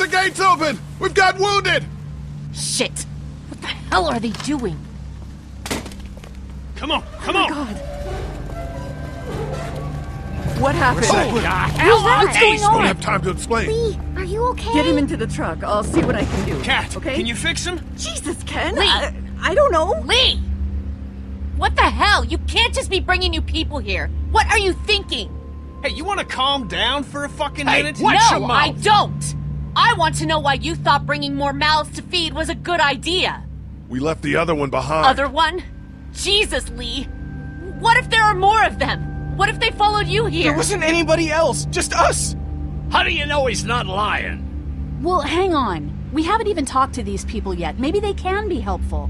gates open! We've got wounded! Shit! What the hell are they doing? Come on, come Oh on! my God. What happened? What's going Don't on? have time to explain. Lee, are you okay? Get him into the truck. I'll see what I can do. Cat, okay? can you fix him? Jesus, Ken. Lee. I don't know. Lee! What the hell? You can't just be bringing new people here. What are you thinking? Hey, you want to calm down for a fucking Hey, minute? what? Watch your No, mouth. I don't. I want to know why you thought bringing more mouths to feed was a good idea. We left the other one behind. Other one? Jesus, Lee. What if there are more of them? What if they followed you here? There wasn't anybody else, just us. How do you know he's not lying? Well, hang on. We haven't even talked to these people yet. Maybe they can be helpful.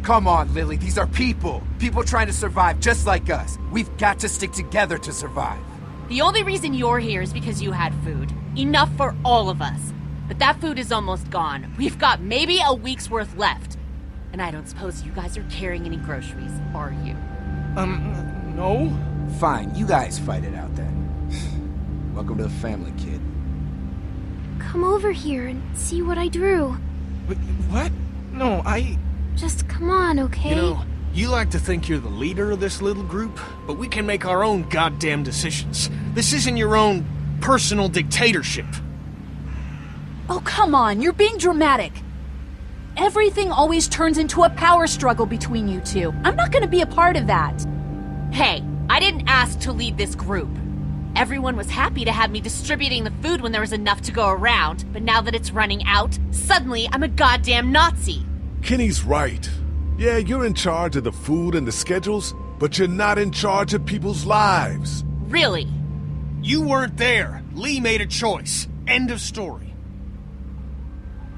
Come on, Lily, these are people. People trying to survive just like us. We've got to stick together to survive. The only reason you're here is because you had food. Enough for all of us. But that food is almost gone. We've got maybe a week's worth left. And I don't suppose you guys are carrying any groceries, are you? No? Fine, you guys fight it out then. Welcome to the family, kid. Come over here and see what I drew. Wait, what? No, Just come on, okay? You know, you like to think you're the leader of this little group, but we can make our own goddamn decisions. This isn't your own personal dictatorship. Oh, come on. You're being dramatic. Everything always turns into a power struggle between you two. I'm not going to be a part of that. Hey, I didn't ask to lead this group. Everyone was happy to have me distributing the food when there was enough to go around, but now that it's running out, suddenly I'm a goddamn Nazi. Kenny's right. Yeah, you're in charge of the food and the schedules, but you're not in charge of people's lives. Really? You weren't there. Lee made a choice. End of story.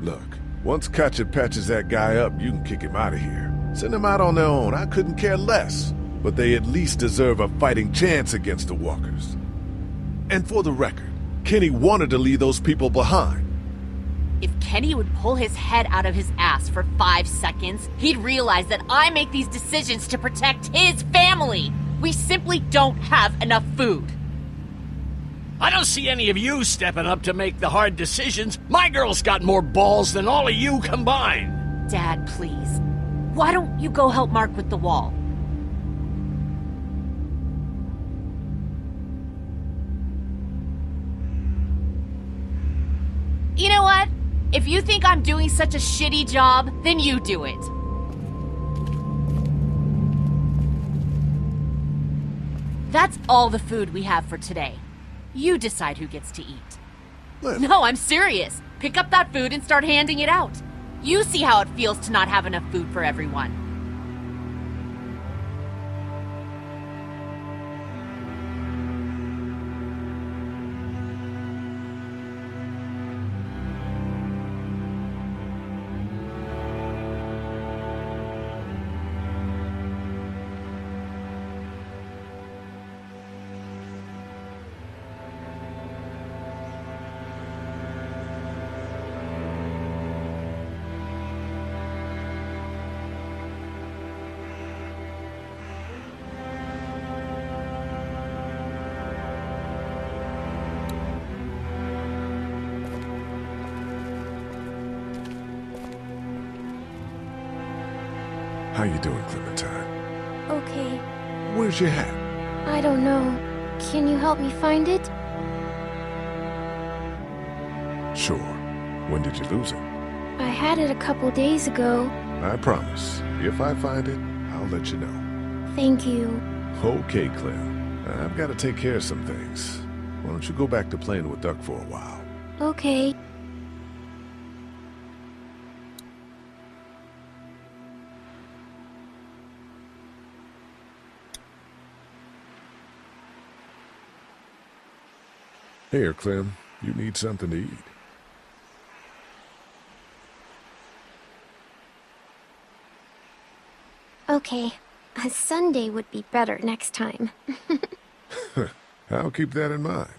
Look, once Katja patches that guy up, you can kick him out of here. Send them out on their own, I couldn't care less. But they at least deserve a fighting chance against the walkers. And for the record, Kenny wanted to leave those people behind. If Kenny would pull his head out of his ass for 5 seconds, he'd realize that I make these decisions to protect his family. We simply don't have enough food. I don't see any of you stepping up to make the hard decisions. My girl's got more balls than all of you combined. Dad, please. Why don't you go help Mark with the wall? You know what? If you think I'm doing such a shitty job, then you do it. That's all the food we have for today. You decide who gets to eat. Listen, No, I'm serious. Pick up that food and start handing it out. You see how it feels to not have enough food for everyone. how you doing, Clementine? Okay, Where's your hat? I don't know. Can you help me find it? Sure. When did you lose it? I had it a couple days ago. I promise. If I find it, I'll let you know. Thank you. Okay, Clem. I've got to take care of some things. Why don't you go back to playing with Duck for a while? Okay. Here, Clem. You need something to eat. Okay. A Sunday would be better next time. I'll keep that in mind.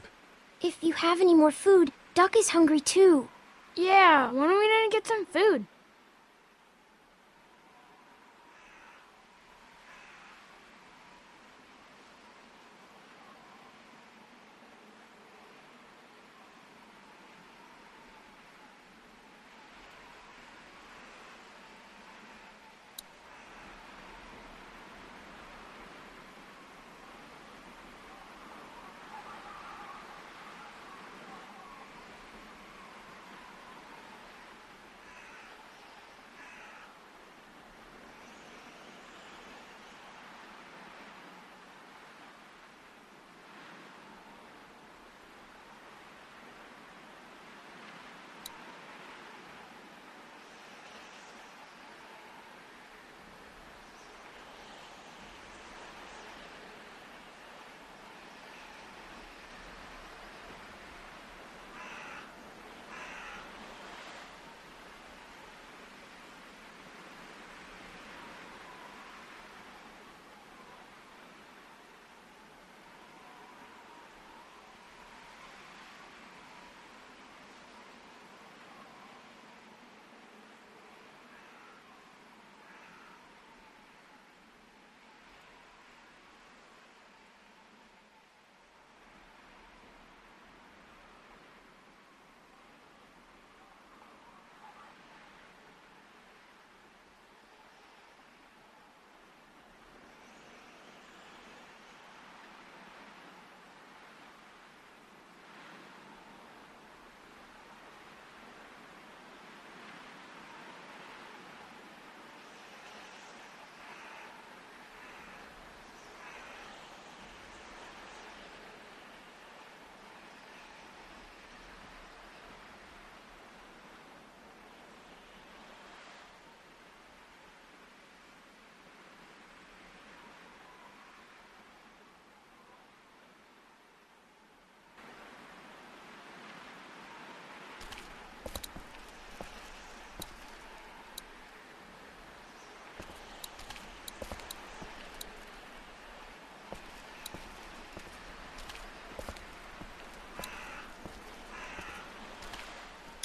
If you have any more food, Duck is hungry too. Yeah, when are we gonna get some food?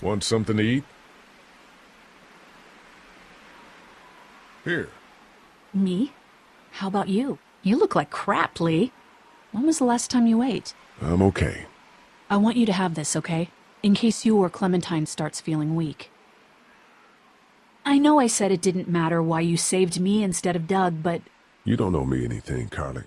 Want something to eat? Here. Me? How about you? You look like crap, Lee. When was the last time you ate? I'm okay. I want you to have this, okay? In case you or Clementine starts feeling weak. I know I said it didn't matter why you saved me instead of Doug, but... You don't owe me anything, Carly.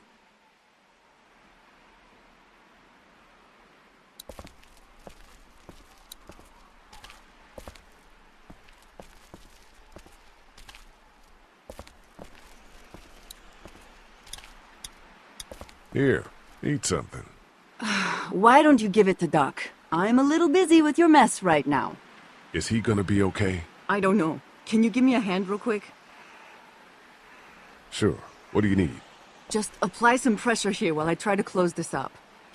Here, eat something. Why don't you give it to Doc? I'm a little busy with your mess right now. Is he gonna be okay? I don't know. Can you give me a hand real quick? Sure. What do you need? Just apply some pressure here while I try to close this up.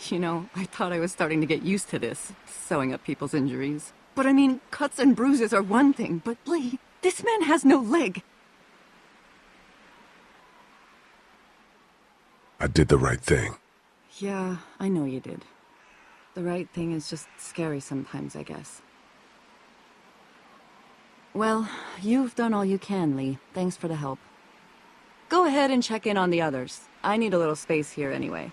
You know, I thought I was starting to get used to this, sewing up people's injuries. But I mean, cuts and bruises are one thing, but Lee, this man has no leg. I did the right thing. Yeah, I know you did. The right thing is just scary sometimes, I guess. Well, you've done all you can, Lee. Thanks for the help. Go ahead and check in on the others. I need a little space here anyway.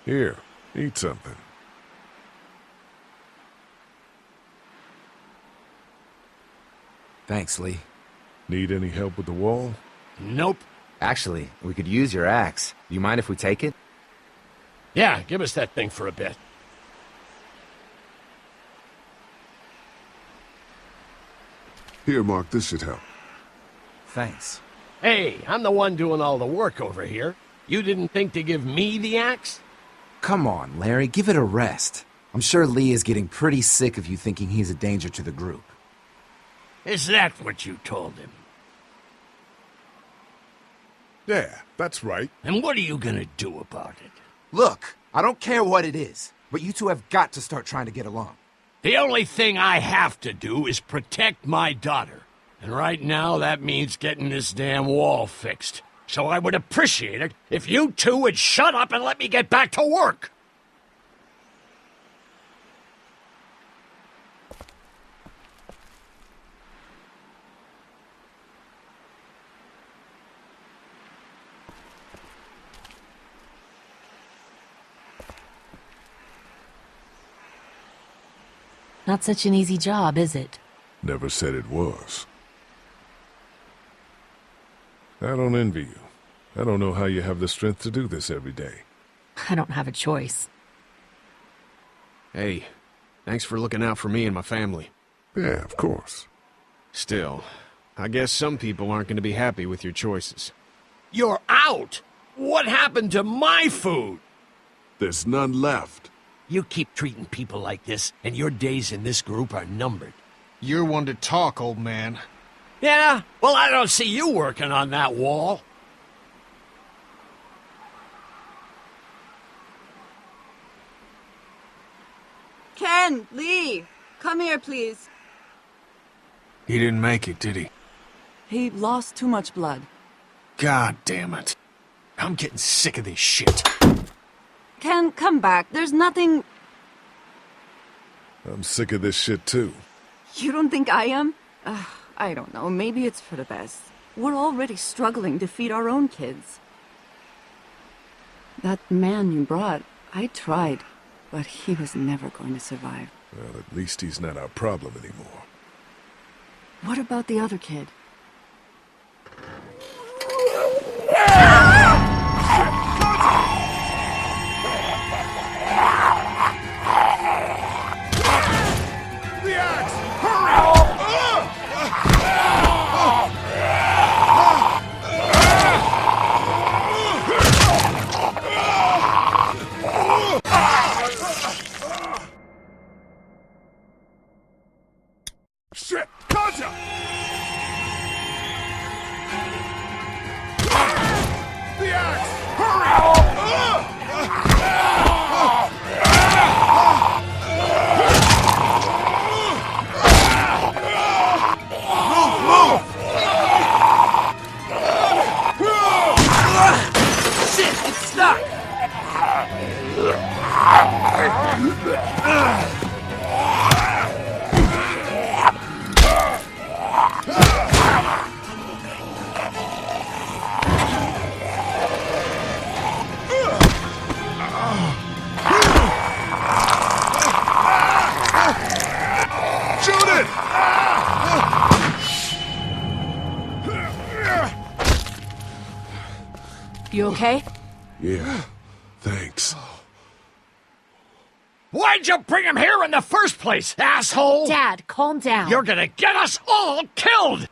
Here, eat something. Thanks, Lee. Need any help with the wall? Nope. Actually, we could use your axe. Do you mind if we take it? Yeah, give us that thing for a bit. Here, Mark, this should help. Thanks. Hey, I'm the one doing all the work over here. You didn't think to give me the axe? Come on, Larry, give it a rest. I'm sure Lee is getting pretty sick of you thinking he's a danger to the group. Is that what you told him? Yeah, that's right. And what are you gonna do about it? Look, I don't care what it is, but you two have got to start trying to get along. The only thing I have to do is protect my daughter. And right now, that means getting this damn wall fixed. So I would appreciate it if you two would shut up and let me get back to work. Not such an easy job, is it? Never said it was. I don't envy you. I don't know how you have the strength to do this every day. I don't have a choice. Hey, thanks for looking out for me and my family. Yeah, of course. Still, I guess some people aren't going to be happy with your choices. You're out! What happened to my food? There's none left. You keep treating people like this, and your days in this group are numbered. You're one to talk, old man. Yeah? Well, I don't see you working on that wall. Ken! Lee! Come here, please. He didn't make it, did he? He lost too much blood. God damn it. I'm getting sick of this shit. Ken, come back. There's nothing... I'm sick of this shit too. You don't think I am? I don't know. Maybe it's for the best. We're already struggling to feed our own kids. That man you brought, I tried, but he was never going to survive. Well, at least he's not our problem anymore. What about the other kid? Shit! Katja! The axe! Hurry! You okay? Yeah, thanks. Why'd you bring him here in the first place, asshole? Dad, calm down. You're gonna get us all killed!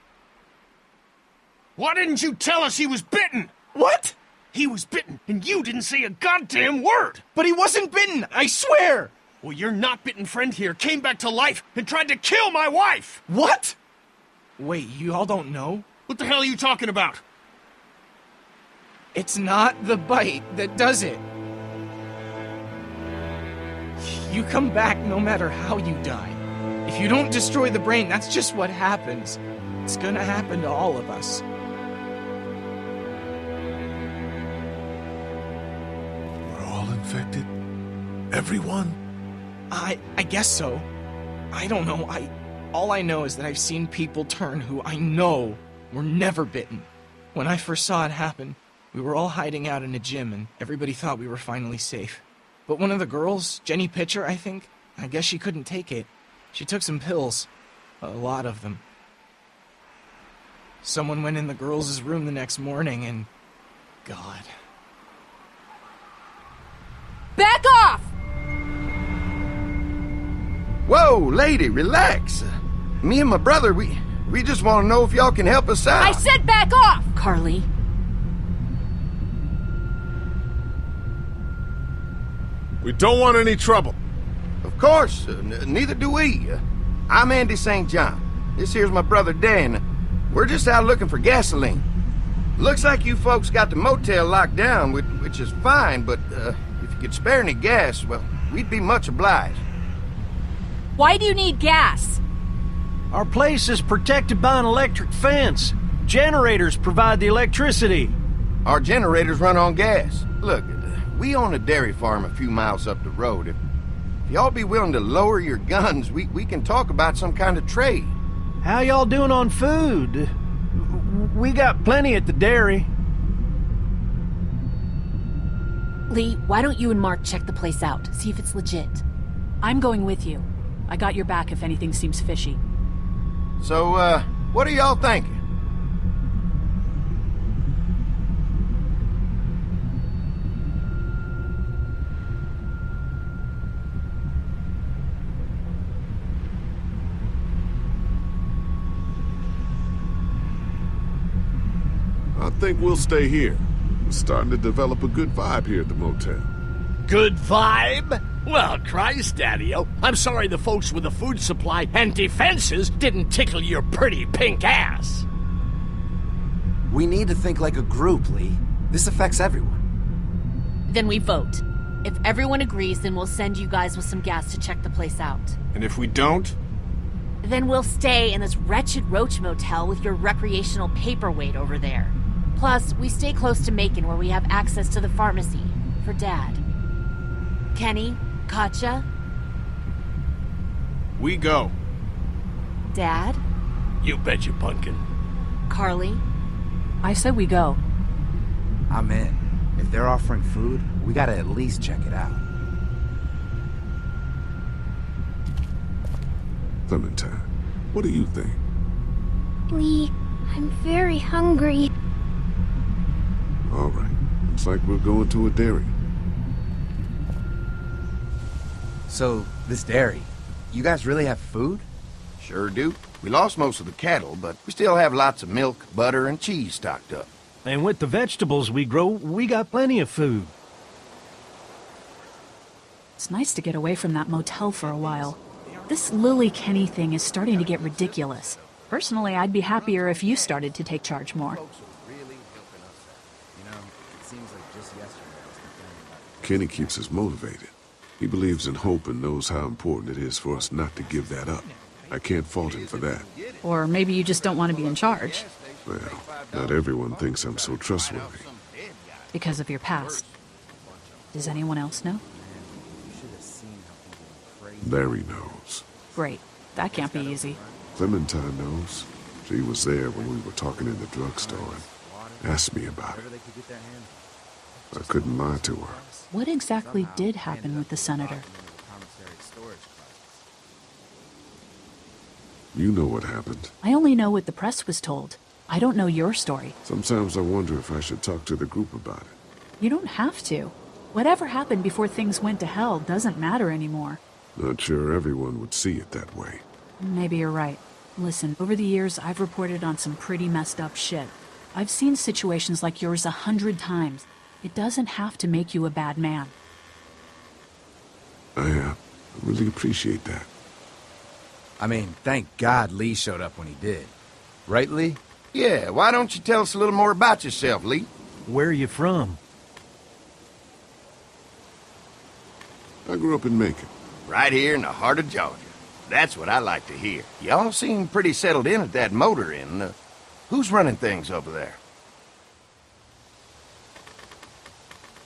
Why didn't you tell us he was bitten? What? He was bitten, and you didn't say a goddamn word! But he wasn't bitten, I swear! Well, your not-bitten friend here came back to life and tried to kill my wife! What? Wait, you all don't know? What the hell are you talking about? It's not the bite that does it. You come back no matter how you die. If you don't destroy the brain, that's just what happens. It's gonna happen to all of us. We're all infected? Everyone? I guess so. I don't know. All I know is that I've seen people turn who I know were never bitten. When I first saw it happen, we were all hiding out in a gym and everybody thought we were finally safe. But one of the girls, Jenny Pitcher, I guess she couldn't take it. She took some pills. A lot of them. Someone went in the girls' room the next morning and... God. Back off! Whoa, lady, relax. Me and my brother, we just want to know if y'all can help us out. I said back off! Carly. We don't want any trouble. Of course, neither do we. I'm Andy St. John. This here's my brother Dan. We're just out looking for gasoline. Looks like you folks got the motel locked down, which is fine, but if you could spare any gas, well, we'd be much obliged. Why do you need gas? Our place is protected by an electric fence. Generators provide the electricity. Our generators run on gas. Look, we own a dairy farm a few miles up the road. If y'all be willing to lower your guns, we can talk about some kind of trade. How y'all doing on food? We got plenty at the dairy. Lee, why don't you and Mark check the place out? See if it's legit. I'm going with you. I got your back if anything seems fishy. So, what are y'all thinking? I think we'll stay here. We're starting to develop a good vibe here at the motel. Good vibe? Well, Christ, Daddy-o, I'm sorry the folks with the food supply and defenses didn't tickle your pretty pink ass. We need to think like a group, Lee. This affects everyone. Then we vote. If everyone agrees, then we'll send you guys with some gas to check the place out. And if we don't? Then we'll stay in this wretched roach motel with your recreational paperweight over there. Plus, we stay close to Macon where we have access to the pharmacy. For Dad. Kenny? Katja? We go. Dad? You bet you, pumpkin. Carly? I said we go. I'm in. If they're offering food, we gotta at least check it out. Clementine, what do you think? Lee, I'm very hungry. All right. Looks like we're going to a dairy. So, this dairy, you guys really have food? Sure do. We lost most of the cattle, but we still have lots of milk, butter, and cheese stocked up. And with the vegetables we grow, we got plenty of food. It's nice to get away from that motel for a while. This Lily Kenny thing is starting to get ridiculous. Personally, I'd be happier if you started to take charge more. Kenny keeps us motivated. He believes in hope and knows how important it is for us not to give that up. I can't fault him for that. Or maybe you just don't want to be in charge. Well, not everyone thinks I'm so trustworthy. Because of your past. Does anyone else know? Larry knows. Great. That can't be easy. Clementine knows. She was there when we were talking in the drugstore and asked me about it. I couldn't lie to her. What exactly did happen with the senator? You know what happened. I only know what the press was told. I don't know your story. Sometimes I wonder if I should talk to the group about it. You don't have to. Whatever happened before things went to hell doesn't matter anymore. Not sure everyone would see it that way. Maybe you're right. Listen, over the years, I've reported on some pretty messed up shit. I've seen situations like yours 100 times. It doesn't have to make you a bad man. I really appreciate that. I mean, thank God Lee showed up when he did. Right, Lee? Yeah, why don't you tell us a little more about yourself, Lee? Where are you from? I grew up in Macon. Right here in the heart of Georgia. That's what I like to hear. Y'all seem pretty settled in at that motor inn. Who's running things over there?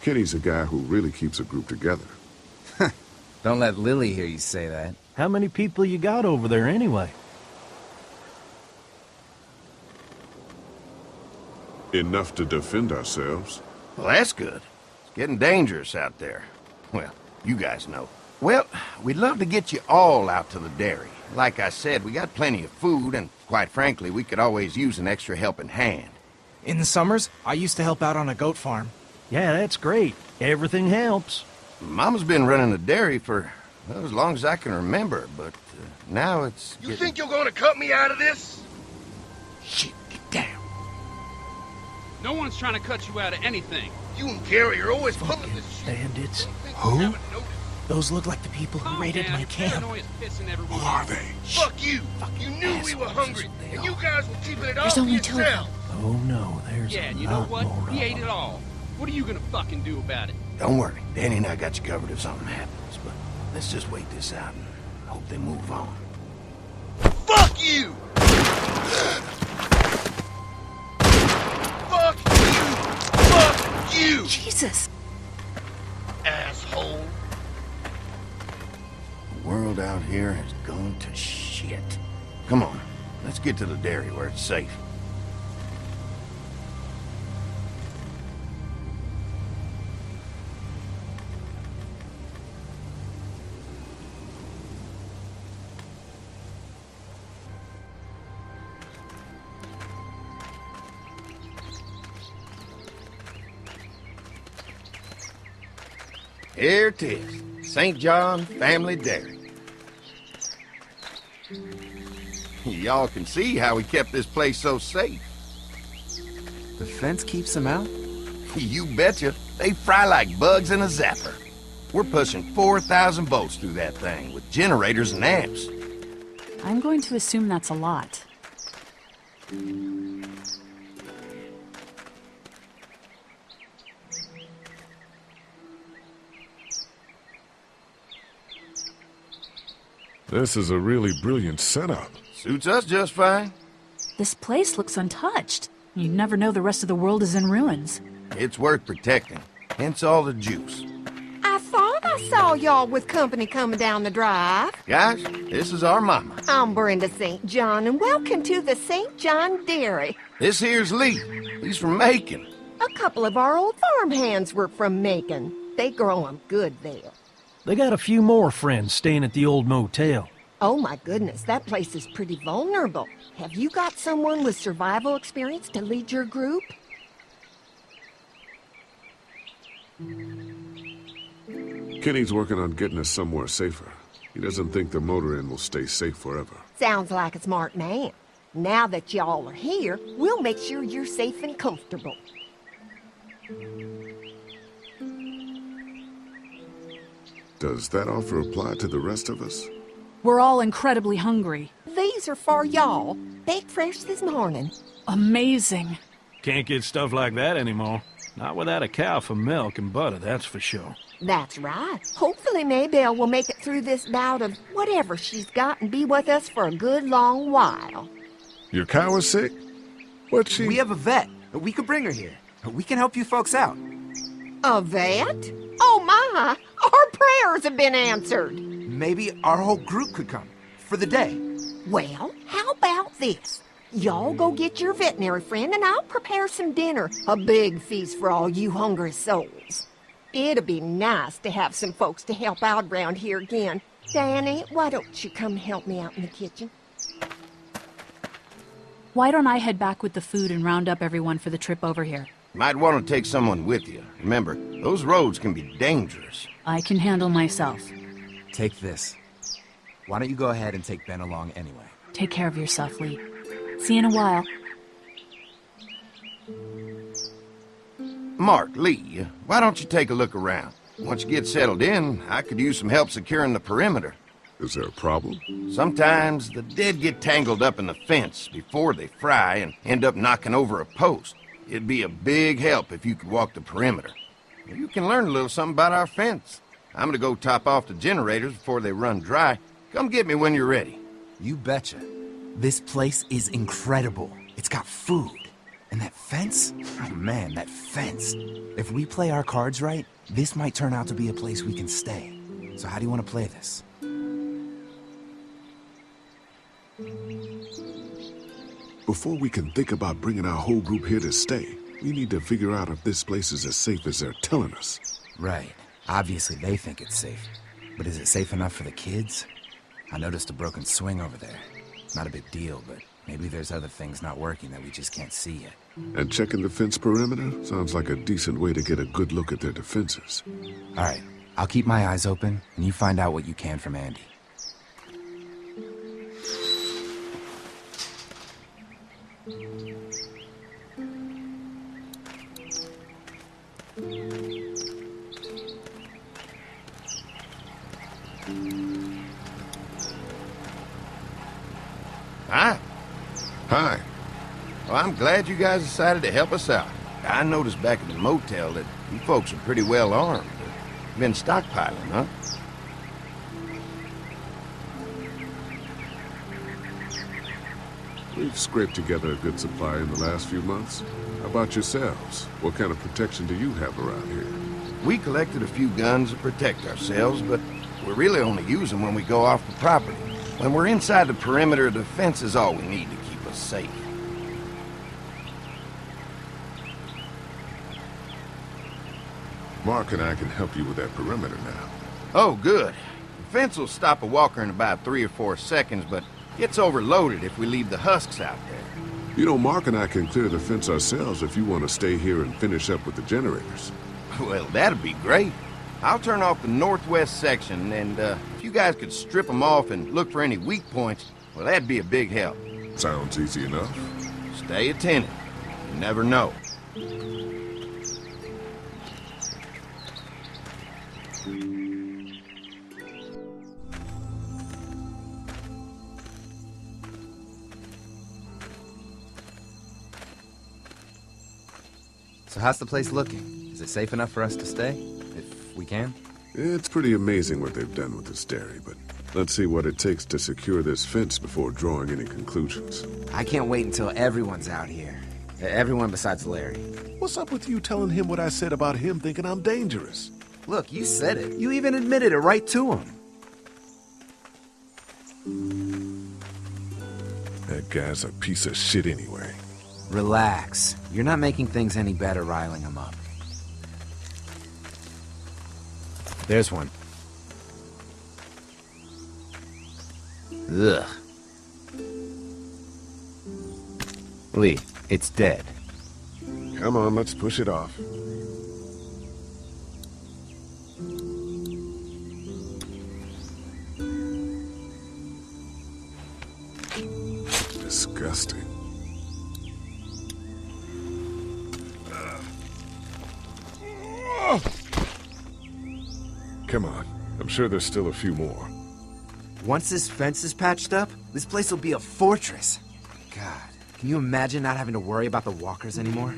Kenny's a guy who really keeps a group together. Don't let Lily hear you say that. How many people you got over there anyway? Enough to defend ourselves. Well, that's good. It's getting dangerous out there. Well, you guys know. Well, we'd love to get you all out to the dairy. Like I said, we got plenty of food, and quite frankly, we could always use an extra helping hand. In the summers, I used to help out on a goat farm. Yeah, that's great. Everything helps. Mama's been running the dairy for, well, as long as I can remember, but now it's You think you're gonna cut me out of this? Shit, get down. No one's trying to cut you out of anything. You and Gary are always pulling this shit. Bandits. Who? Those look like the people who raided my camp. Who are they? Fuck you! You knew we were hungry, and you guys were keeping it all There's for only 2 of them. yourself. Oh no, there's Yeah, a and you know lot what? more He of ate them. it all. What are you gonna fucking do about it? Don't worry, Danny and I got you covered if something happens, but let's just wait this out and hope they move on. Fuck you! Fuck you! Fuck you! Jesus! Asshole! The world out here has gone to shit. Come on, let's get to the dairy where it's safe. Here it is, St. John Family Dairy. Y'all can see how we kept this place so safe. The fence keeps them out? You betcha. They fry like bugs in a zapper. We're pushing 4,000 volts through that thing with generators and amps. I'm going to assume that's a lot. This is a really brilliant setup. Suits us just fine. This place looks untouched. You never know the rest of the world is in ruins. It's worth protecting, hence all the juice. I thought I saw y'all with company coming down the drive. Guys, this is our mama. I'm Brenda St. John, and welcome to the St. John Dairy. This here's Lee. He's from Macon. A couple of our old farmhands were from Macon. They grow 'em good there. They got a few more friends staying at the old motel. Oh my goodness, that place is pretty vulnerable. Have you got someone with survival experience to lead your group? Kenny's working on getting us somewhere safer. He doesn't think the motor inn will stay safe forever. Sounds like a smart man. Now that y'all are here, we'll make sure you're safe and comfortable. Does that offer apply to the rest of us? We're all incredibly hungry. These are for y'all. Baked fresh this morning. Amazing. Can't get stuff like that anymore. Not without a cow for milk and butter, that's for sure. That's right. Hopefully Maybelle will make it through this bout of whatever she's got and be with us for a good long while. Your cow is sick? What's she... We have a vet. We could bring her here. We can help you folks out. A vet? Oh my! Our prayers have been answered. Maybe our whole group could come. For the day. Well, how about this? Y'all go get your veterinary friend and I'll prepare some dinner. A big feast for all you hungry souls. It'll be nice to have some folks to help out around here again. Danny, why don't you come help me out in the kitchen? Why don't I head back with the food and round up everyone for the trip over here? Might want to take someone with you. Remember, those roads can be dangerous. I can handle myself. Take this. Why don't you go ahead and take Ben along anyway? Take care of yourself, Lee. See you in a while. Mark, Lee, why don't you take a look around? Once you get settled in, I could use some help securing the perimeter. Is there a problem? Sometimes the dead get tangled up in the fence before they fry and end up knocking over a post. It'd be a big help if you could walk the perimeter. You can learn a little something about our fence. I'm gonna go top off the generators before they run dry. Come get me when you're ready. You betcha. This place is incredible. It's got food. And that fence? Oh man, that fence. If we play our cards right, this might turn out to be a place we can stay. So how do you want to play this? Before we can think about bringing our whole group here to stay, we need to figure out if this place is as safe as they're telling us. Right. Obviously they think it's safe. But is it safe enough for the kids? I noticed a broken swing over there. Not a big deal, but maybe there's other things not working that we just can't see yet. And checking the fence perimeter sounds like a decent way to get a good look at their defenses. All right. I'll keep my eyes open, and you find out what you can from Andy. Hi. Hi. Well, I'm glad you guys decided to help us out. I noticed back at the motel that you folks are pretty well armed. Been stockpiling, huh? We've scraped together a good supply in the last few months. How about yourselves? What kind of protection do you have around here? We collected a few guns to protect ourselves, but we really only use them when we go off the property. When we're inside the perimeter, the fence is all we need to keep us safe. Mark and I can help you with that perimeter now. Oh, good. The fence will stop a walker in about 3 or 4 seconds, but gets overloaded if we leave the husks out there. You know, Mark and I can clear the fence ourselves if you want to stay here and finish up with the generators. Well, that'd be great. I'll turn off the northwest section, and if you guys could strip them off and look for any weak points, well, that'd be a big help. Sounds easy enough. Stay attentive. You never know. So how's the place looking? Is it safe enough for us to stay? If we can? It's pretty amazing what they've done with this dairy, but let's see what it takes to secure this fence before drawing any conclusions. I can't wait until everyone's out here. Everyone besides Larry. What's up with you telling him what I said about him thinking I'm dangerous? Look, you said it. You even admitted it right to him. That guy's a piece of shit anyway. Relax. You're not making things any better riling him up. There's one. Ugh. Lee, it's dead. Come on, let's push it off. Disgusting. Come on. I'm sure there's still a few more. Once this fence is patched up, this place will be a fortress. God, can you imagine not having to worry about the walkers anymore?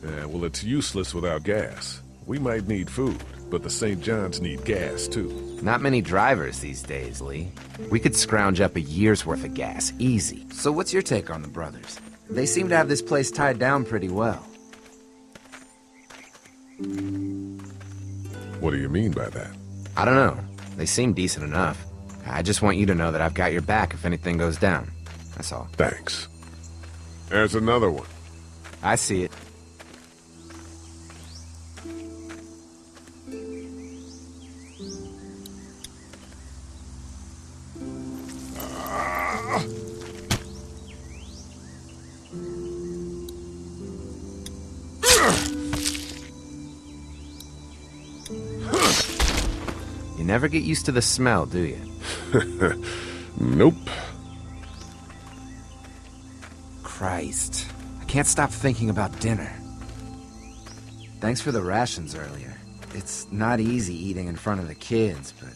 Yeah, well, it's useless without gas. We might need food, but the St. John's need gas, too. Not many drivers these days, Lee. We could scrounge up a year's worth of gas, easy. So what's your take on the brothers? They seem to have this place tied down pretty well. What do you mean by that? I don't know. They seem decent enough. I just want you to know that I've got your back if anything goes down. That's all. Thanks. There's another one. I see it. never get used to the smell, do you? Nope. Christ. I can't stop thinking about dinner. Thanks for the rations earlier. It's not easy eating in front of the kids, but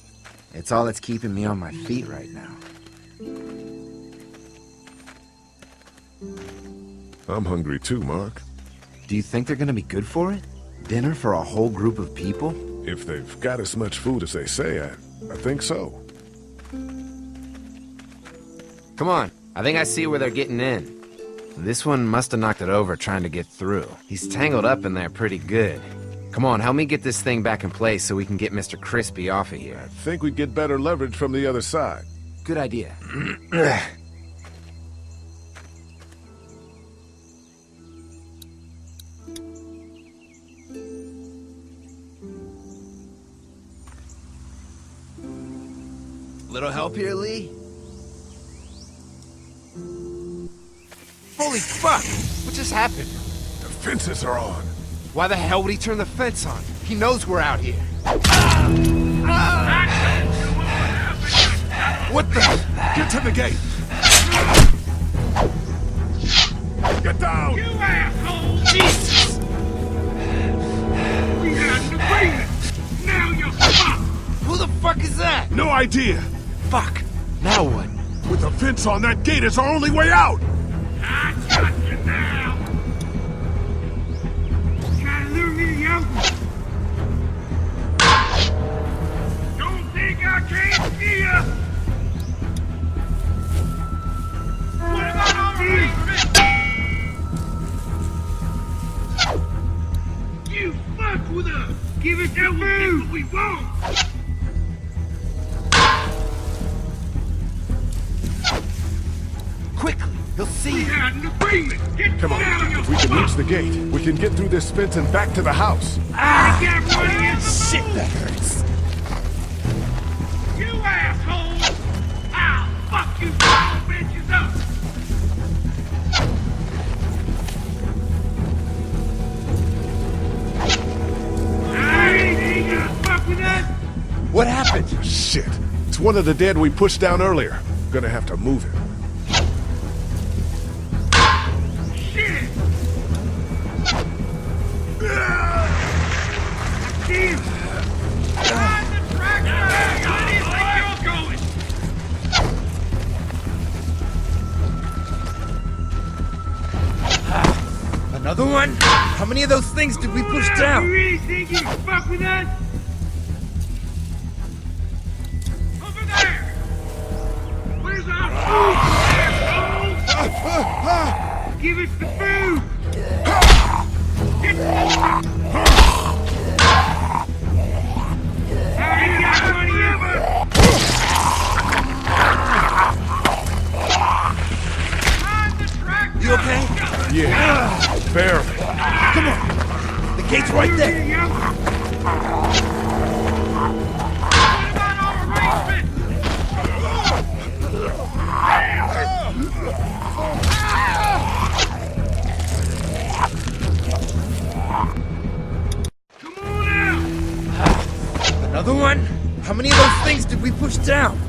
it's all that's keeping me on my feet right now. I'm hungry too, Mark. Do you think they're gonna be good for it? Dinner for a whole group of people? If they've got as much food as they say, I think so. Come on, I think I see where they're getting in. This one must have knocked it over trying to get through. He's tangled up in there pretty good. Come on, help me get this thing back in place so we can get Mr. Crispy off of here. I think we'd get better leverage from the other side. Good idea. Little help here, Lee? Holy fuck! What just happened? The fences are on. Why the hell would he turn the fence on? He knows we're out here. What the? Get to the gate! Get down! You asshole! Jesus! We had an agreement! Now you're fucked! Who the fuck is that? No idea! Fuck! Now what? With the fence on that gate, it's our only way out! I got you now! Try to lure me out? Don't think I can't see ya! What about our arrangement? You fucked with us! Give us that food we want! Quickly! He'll see you! Come on, if we can reach the gate, we can get through this fence and back to the house. Shit, that hurts! You asshole! I'll fuck you bitches up! I ain't gonna fuck with us! What happened? Shit. It's one of the dead we pushed down earlier. Gonna have to move him. Shit! Ride the tractor! I didn't think you were going! Another one? How many of those things did we push down? You really think you can fuck with us? Over there! Where's our food, asshole? Give us the food! I ain't got money ever! Ride the tractor! You okay? Yeah, barely. Come on! The gate's right there! What about our arrangement? Come on out! Another one? How many of those things did we push down?